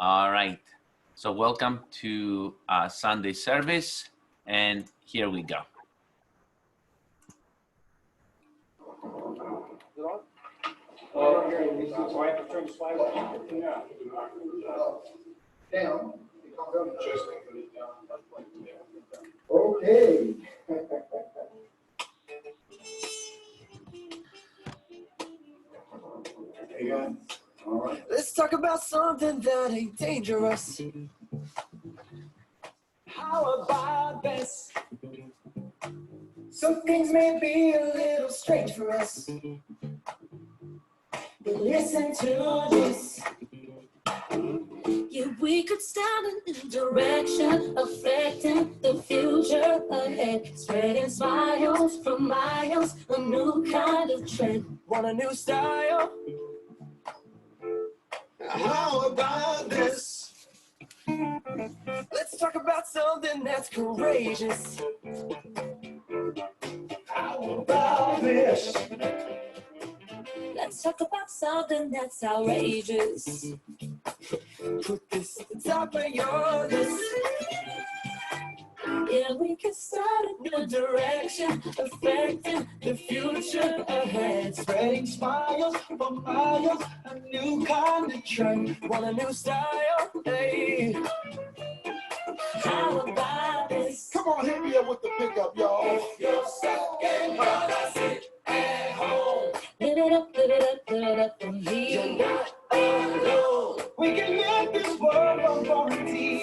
All right. So welcome to Sunday service, and here we go. Okay. All right. Let's talk about something that ain't dangerous. How about this? Some things may be a little strange for us, but listen to this. Yeah, we could start a new direction, affecting the future ahead, spreading smiles for miles, a new kind of trend. Want a new style? How about this? Let's talk about something that's courageous. How about this? Let's talk about something that's outrageous. Put this at the top of your list. Yeah, we can start a new direction, affecting the future ahead, Spreading smiles for miles, a new kind of trend. Want a new style? Hey. How about this? Come on, hit me up with the pickup, y'all. You're stuck and gonna sit at home. Live it up, live it up, live it up for me. You're not alone. We can live this world on quarantine.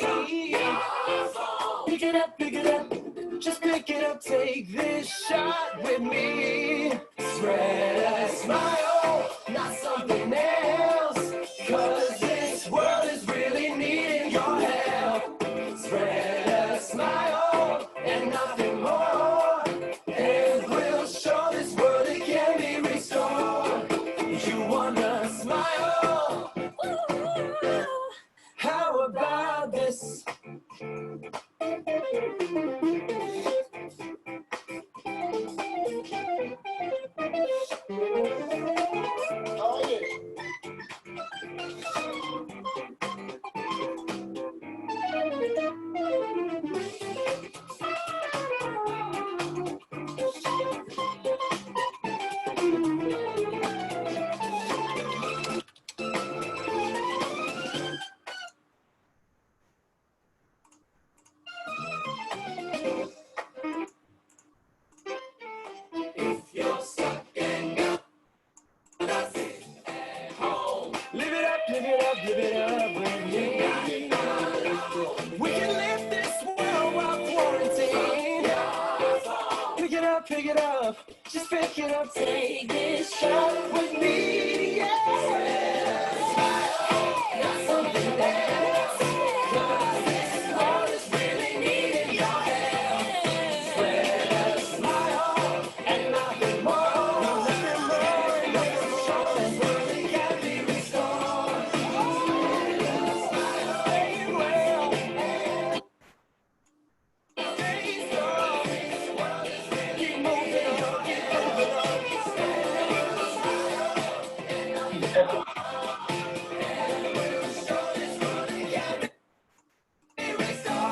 Pick it up, Pick it up, just pick it up. Take this shot with me. Spread a smile, not something else. 'Cause this world is really needing your help. Spread a smile and nothing more. And we'll show this world it can be restored. You wanna smile? How about this? Oh, yeah. If you're stuck and gonna sit at home, live it up, live it up, live it up with me. We can live this world while quarantined. Pick it up, just pick it up. take this shot. Shot with me, yeah. Not something else. 'Cause this world is really needing your help. Spread a smile and nothing more. Nothing more, nothing more. This world it can be restored. Spread a smile, stay well. Stay strong. This world is really keep moving on, keep moving on. Spread a smile and nothing more. And we'll show this world it can be restored.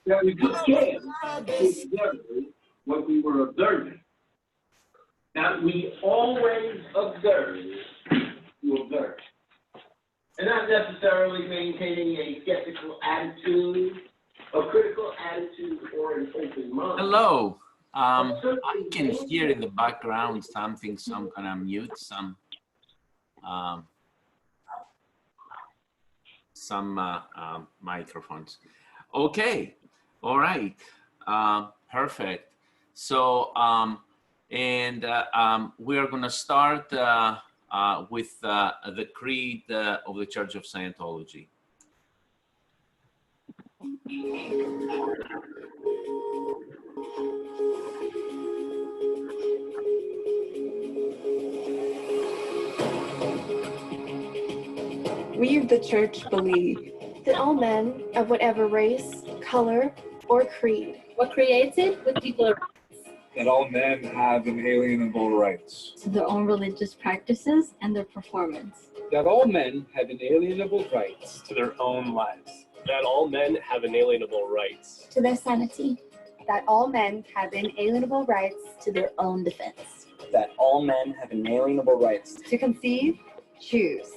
That we just said what we were observing. Now, we always observe to observe. And not necessarily maintaining a skeptical attitude, a critical attitude, or an open mind. Hello. I can hear in the background something, so I'm gonna mute some microphones. Okay. All right. Perfect. So, we are gonna start with the Creed of the Church of Scientology. We of the Church believe that all men of whatever race, color, or creed We're created with equal rights. that all men have inalienable rights. to their own religious practices and their performance, That all men have inalienable rights to their own lives. That all men have inalienable rights to their sanity, that all men have inalienable rights to their own defense, that all men have inalienable rights to conceive, choose,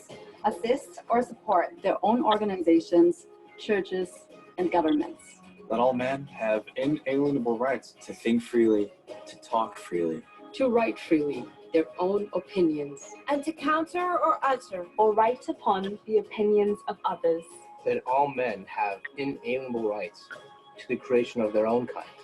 assist, or support their own organizations, churches, and governments. that all men have inalienable rights to think freely, to talk freely, to write freely their own opinions, and to counter or utter or write upon the opinions of others. that all men have inalienable rights to the creation of their own kind,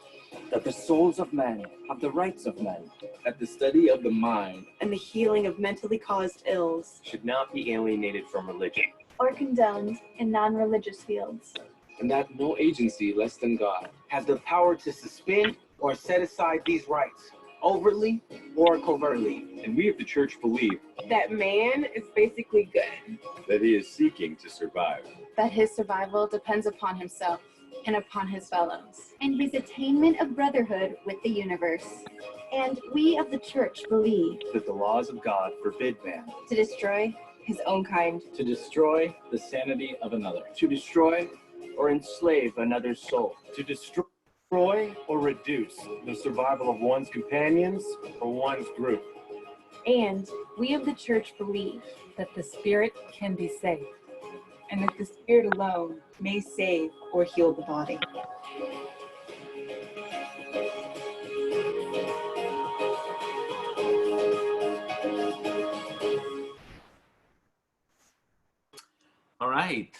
that the souls of men have the rights of men, That the study of the mind And the healing of mentally caused ills, should not be alienated from religion. Or condoned in non-religious fields. and that no agency less than God has the power to suspend or set aside these rights, overtly or covertly. And we of the church believe that man is basically good, that he is seeking to survive, That his survival depends upon himself and upon his fellows. and his attainment of brotherhood with the universe. And we of the church believe that the laws of God forbid man To destroy his own kind, to destroy the sanity of another, To destroy or enslave another's soul. To destroy or reduce the survival of one's companions or one's group. and we of the church believe that the spirit can be saved, and that the spirit alone may save or heal the body. All right.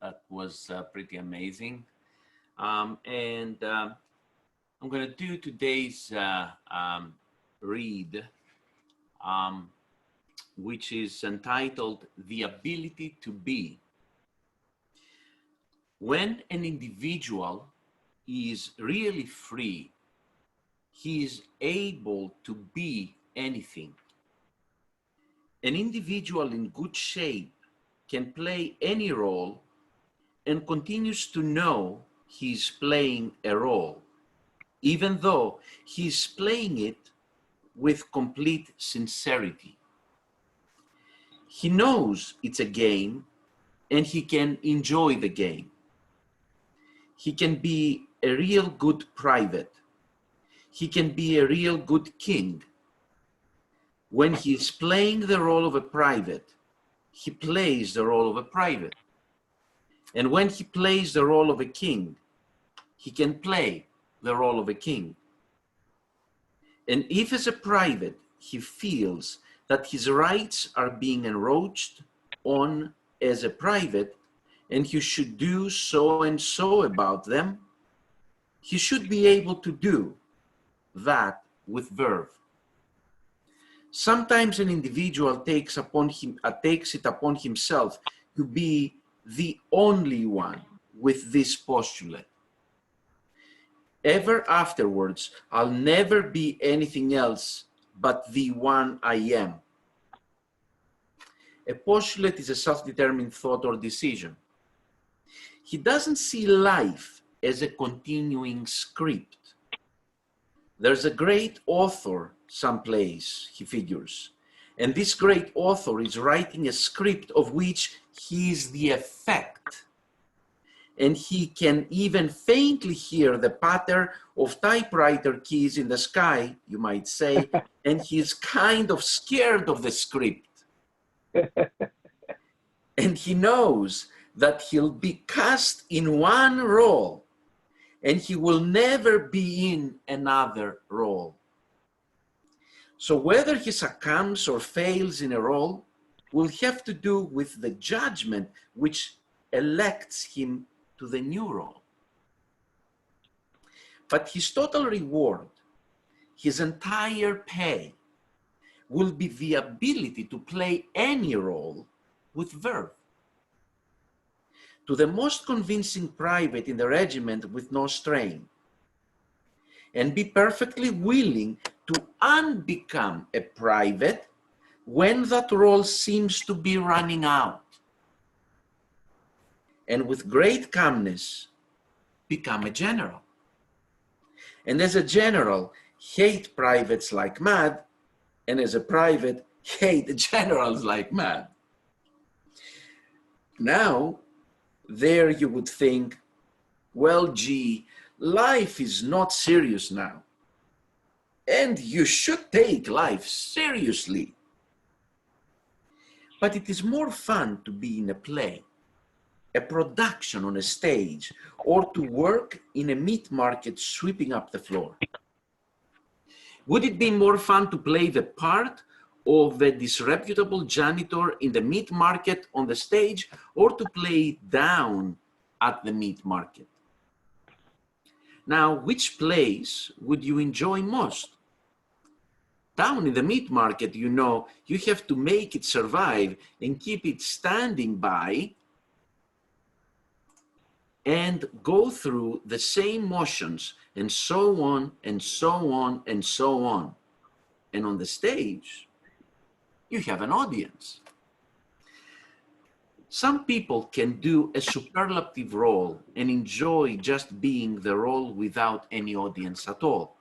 That was pretty amazing. I'm going to do today's read, which is entitled The Ability to Be. When an individual is really free, he is able to be anything. An individual in good shape can play any role and continues to know he's playing a role, even though he's playing it with complete sincerity. He knows it's a game and he can enjoy the game. He can be a real good private. He can be a real good king. When he's playing the role of a private, he plays the role of a private. And when he plays the role of a king, he can play the role of a king. And if as a private, he feels that his rights are being encroached on as a private, and he should do so and so about them, he should be able to do that with verve. Sometimes an individual takes it upon himself to be the only one with this postulate. Ever afterwards, I'll never be anything else but the one I am. A postulate is a self-determined thought or decision. He doesn't see life as a continuing script. There's a great author someplace, he figures, and this great author is writing a script of which he is the effect. And he can even faintly hear the patter of typewriter keys in the sky, you might say, and he's kind of scared of the script. And he knows that he'll be cast in one role and he will never be in another role. So whether he succumbs or fails in a role will have to do with the judgment which elects him to the new role. But his total reward, his entire pay, will be the ability to play any role with verve. To the most convincing private in the regiment with no strain, and be perfectly willing to unbecome a private when that role seems to be running out. And with great calmness, become a general. and as a general, hate privates like mad, and as a private, hate generals like mad. Now, there you would think, well, gee, life is not serious now. And you should take life seriously. But it is more fun to be in a play, a production on a stage, or to work in a meat market sweeping up the floor. Would it be more fun to play the part of a disreputable janitor in the meat market on the stage, or to play down at the meat market? Now, which place would you enjoy most? Down in the meat market, you know, you have to make it survive and keep it standing by and go through the same motions and so on and so on and so on. And on the stage, you have an audience. Some people can do a superlative role and enjoy just being the role without any audience at all.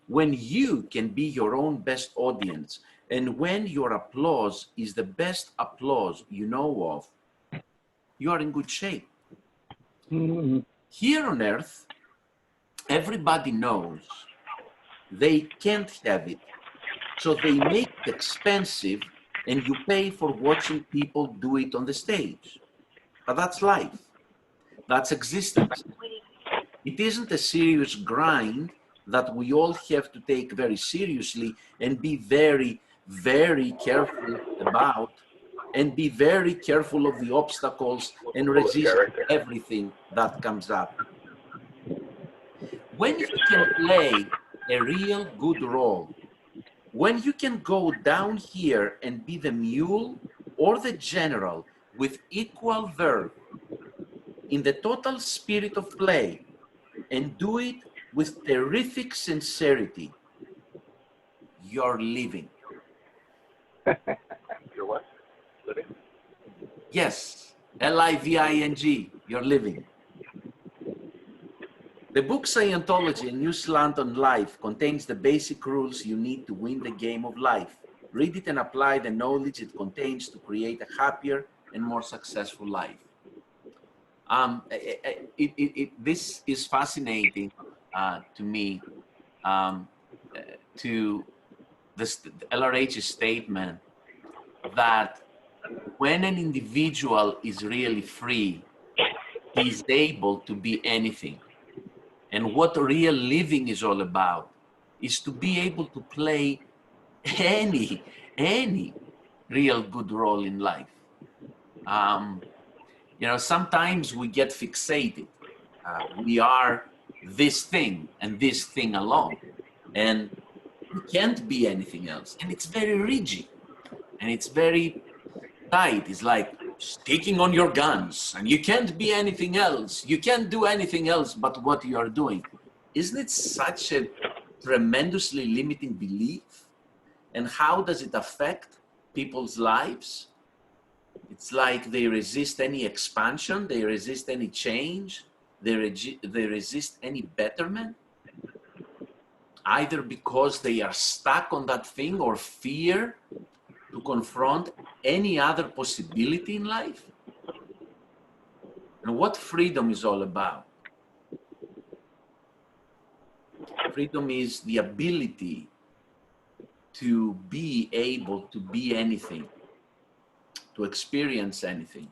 When you can be your own best audience, and when your applause is the best applause you know of, you are in good shape. Here on earth, everybody knows they can't have it, so they make it expensive, and you pay for watching people do it on the stage. But that's life. That's existence. It isn't a serious grind that we all have to take very seriously and be very, very careful about, and be very careful of the obstacles and resist everything that comes up. When you can play a real good role, when you can go down here and be the mule or the general with equal verve in the total spirit of play, and do it with terrific sincerity, you're living. You're what? Living? Yes, L-I-V-I-N-G, you're living. The book Scientology, A New Slant on Life contains the basic rules you need to win the game of life. Read it and apply the knowledge it contains to create a happier and more successful life. This is fascinating to me, to LRH's statement that when an individual is really free, he's able to be anything. And what real living is all about is to be able to play any real good role in life. You know, sometimes we get fixated. We are this thing and this thing alone, and we can't be anything else. And it's very rigid, and it's very tight. It's like sticking on your guns, and you can't be anything else. You can't do anything else but what you are doing. Isn't it such a tremendously limiting belief? And how does it affect people's lives? It's like they resist any expansion, they resist any change, they resist any betterment, either because they are stuck on that thing or fear to confront any other possibility in life. And what freedom is all about? Freedom is the ability to be able to be anything, to experience anything.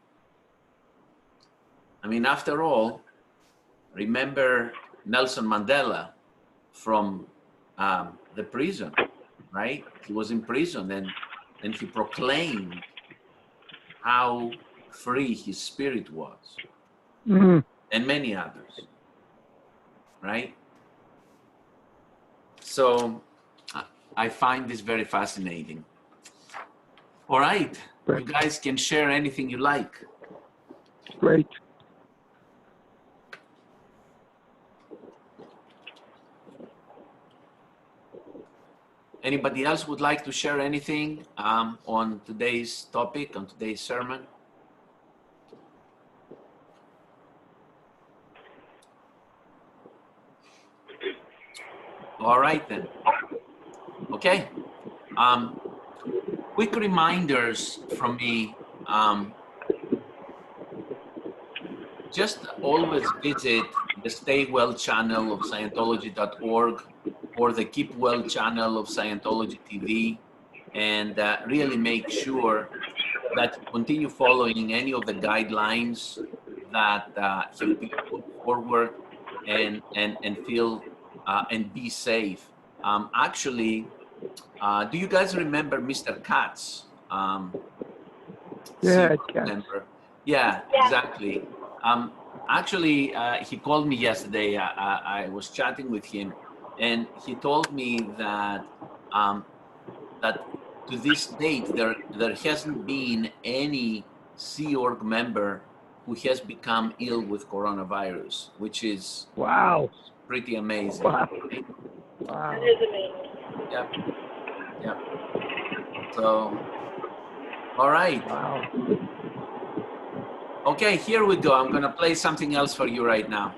I mean, after all, remember Nelson Mandela from the prison, right? He was in prison and he proclaimed how free his spirit was, and many others, right? So I find this very fascinating. All right, you guys can share anything you like. Great. Anybody else would like to share anything on today's topic, on today's sermon? All right then. Okay. Quick reminders from me. Just always visit the Stay Well channel of Scientology.org or the Keep Well channel of Scientology TV, and really make sure that you continue following any of the guidelines that have been put forward and feel and be safe. Actually, do you guys remember Mr. Katz? Yeah, Member. Yeah, exactly. Actually, he called me yesterday. I was chatting with him, and he told me that that to this date there hasn't been any Sea Org member who has become ill with coronavirus, which is wow, pretty amazing. Wow. Right? Wow. It is amazing. Yep. Yep. So, all right. Wow. Okay, here we go. I'm gonna play something else for you right now.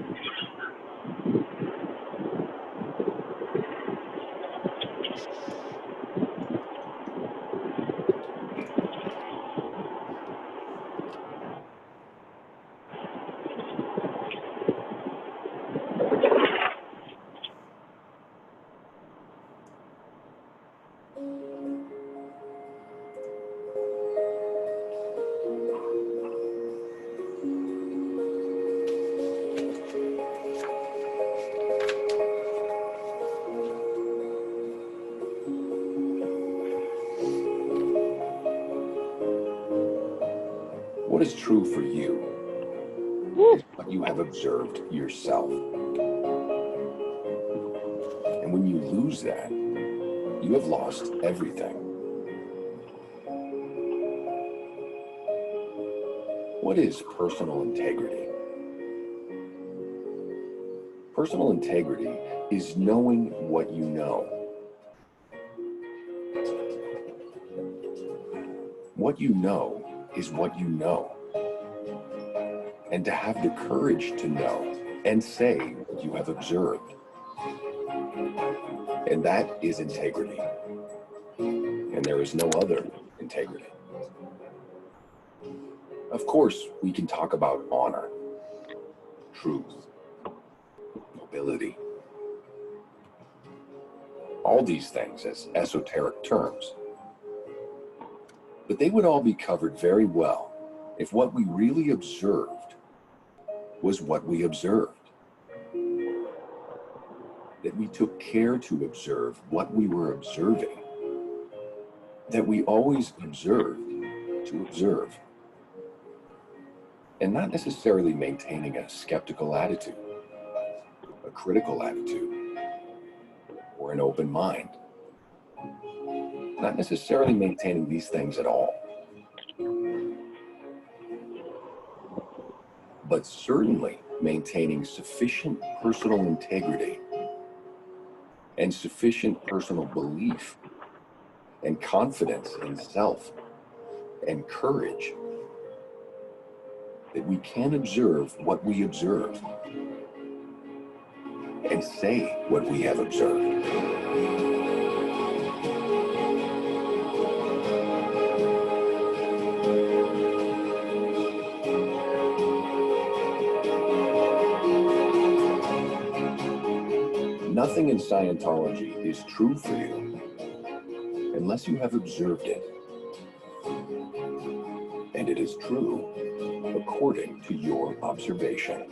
What is true for you is what you have observed yourself. And when you lose that, you have lost everything. What is personal integrity? Personal integrity is knowing what you know. What you know is what you know. And to have the courage to know and say what you have observed. And that is integrity. And there is no other integrity. Of course, we can talk about honor, truth, nobility, all these things as esoteric terms. But they would all be covered very well if what we really observed was what we observed. That we took care to observe what we were observing. That we always observed to observe. And not necessarily maintaining a skeptical attitude, a critical attitude, or an open mind. Not necessarily maintaining these things at all. But certainly maintaining sufficient personal integrity and sufficient personal belief and confidence in self and courage that we can observe what we observe and say what we have observed. Nothing in Scientology is true for you unless you have observed it. And it is true according to your observation.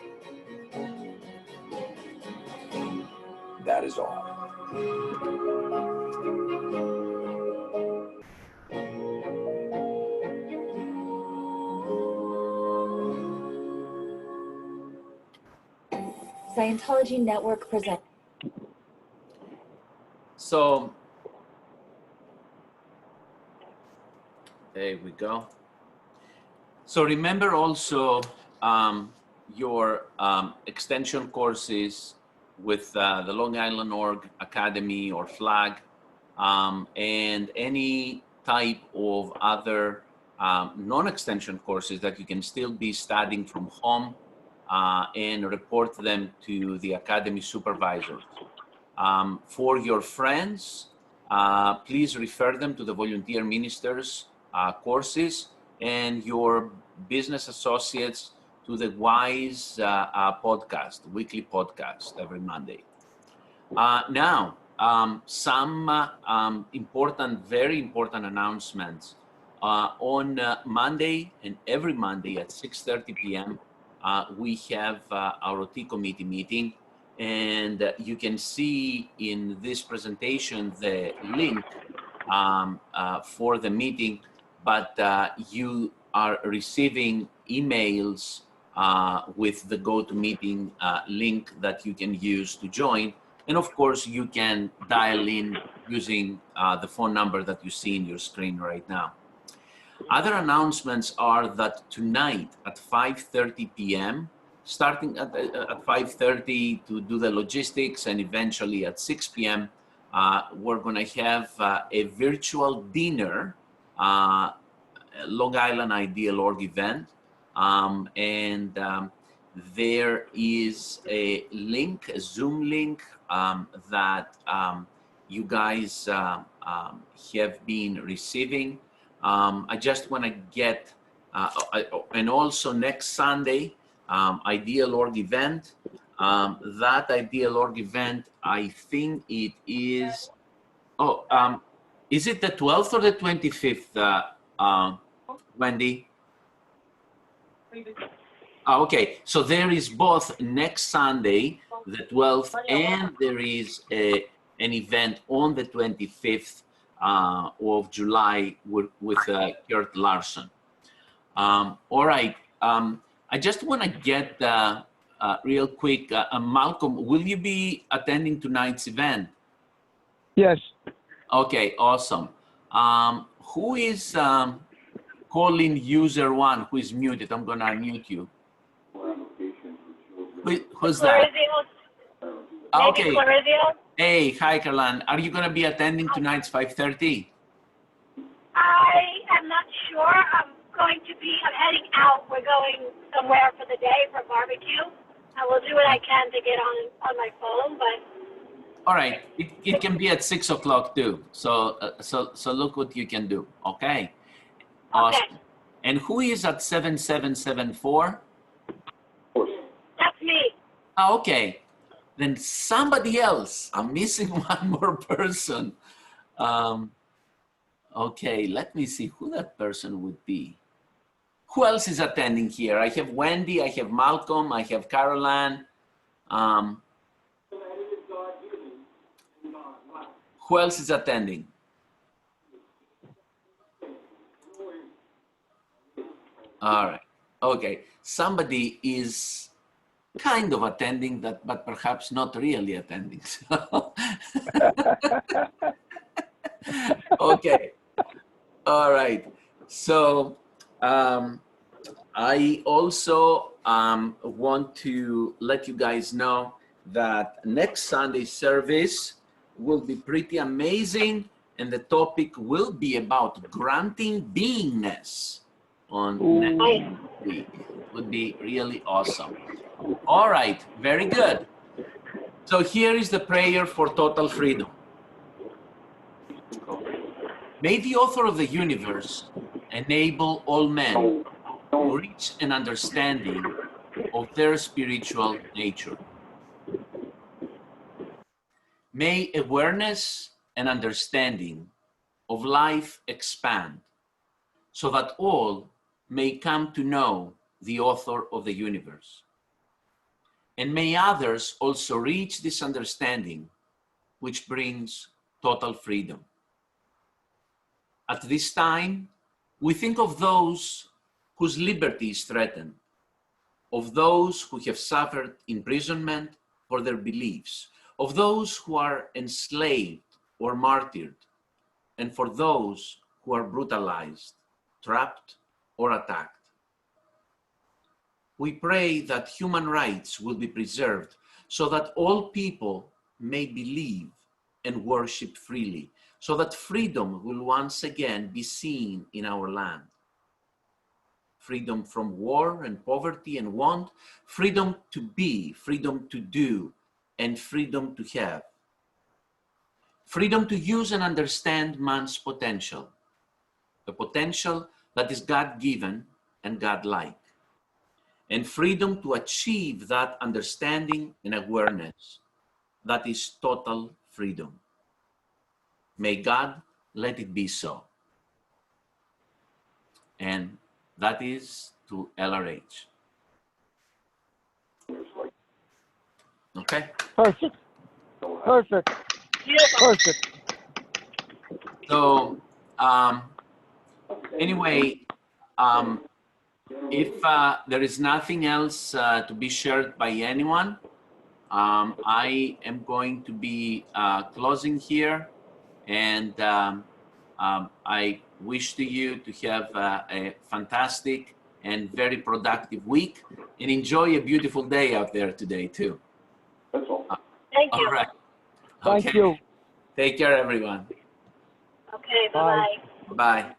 That is all. Scientology Network presents. So, there we go. So remember also your extension courses with the Long Island Org Academy or FLAG, and any type of other non-extension courses that you can still be studying from home and report them to the Academy supervisors. For your friends, please refer them to the Volunteer Ministers courses, and your business associates to the WISE podcast, weekly podcast every Monday. Now, some important, very important announcements. On Monday and every Monday at 6:30 p.m., we have our OT committee meeting, and you can see in this presentation the link for the meeting, but you are receiving emails with the GoToMeeting link that you can use to join. And of course, you can dial in using the phone number that you see in your screen right now. Other announcements are that tonight at 5:30 p.m., starting at 5:30 to do the logistics, and eventually at 6 p.m., we're going to have a virtual dinner, Long Island Ideal.org event. There is a link, a Zoom link that you guys have been receiving. I just want to get, and also next Sunday, Ideal.org event. That Ideal.org event, I think it is, is it the 12th or the 25th, Wendy? Okay, so there is both next Sunday, the 12th, and there is an event on the 25th of July with Kurt Larson. All right, I just want to get real quick, Malcolm, will you be attending tonight's event? Yes. Okay, awesome. Who is calling user one who is muted? I'm gonna unmute you. Who's that? Okay. Hey, hi, Carlan. Are you going to be attending tonight's 5:30? I am not sure. I'm heading out. We're going somewhere for the day for barbecue. I will do what I can to get on my phone, but. All right. It can be at 6 o'clock too. So look what you can do. Okay. Awesome. Okay. And who is at 7774? That's me. Oh, okay. Then somebody else. I'm missing one more person. Okay, let me see who that person would be. Who else is attending here? I have Wendy, I have Malcolm, I have Caroline. Who else is attending? All right. Okay. Somebody is kind of attending that, but perhaps not really attending. Okay. All right. So I also want to let you guys know that next Sunday service will be pretty amazing, and the topic will be about granting beingness on next week. It would be really awesome. All right, very good. So here is the prayer for total freedom. May the author of the universe enable all men to reach an understanding of their spiritual nature. May awareness and understanding of life expand so that all may come to know the author of the universe. And may others also reach this understanding, which brings total freedom. At this time, we think of those whose liberty is threatened, of those who have suffered imprisonment for their beliefs, of those who are enslaved or martyred, and for those who are brutalized, trapped, or attacked. We pray that human rights will be preserved so that all people may believe and worship freely, so that freedom will once again be seen in our land. Freedom from war and poverty and want, freedom to be, freedom to do, and freedom to have, Freedom to use and understand man's potential, the potential that is God-given and God-like, and freedom to achieve that understanding and awareness that is total freedom. May God let it be so. And that is to LRH. Okay? Perfect. Perfect. Perfect. So, anyway, if there is nothing else to be shared by anyone, I am going to be closing here, and I wish to you to have a fantastic and very productive week, and enjoy a beautiful day out there today too. That's all. Thank you. All right. Thank you. Take care, everyone. Okay, bye-bye. Bye.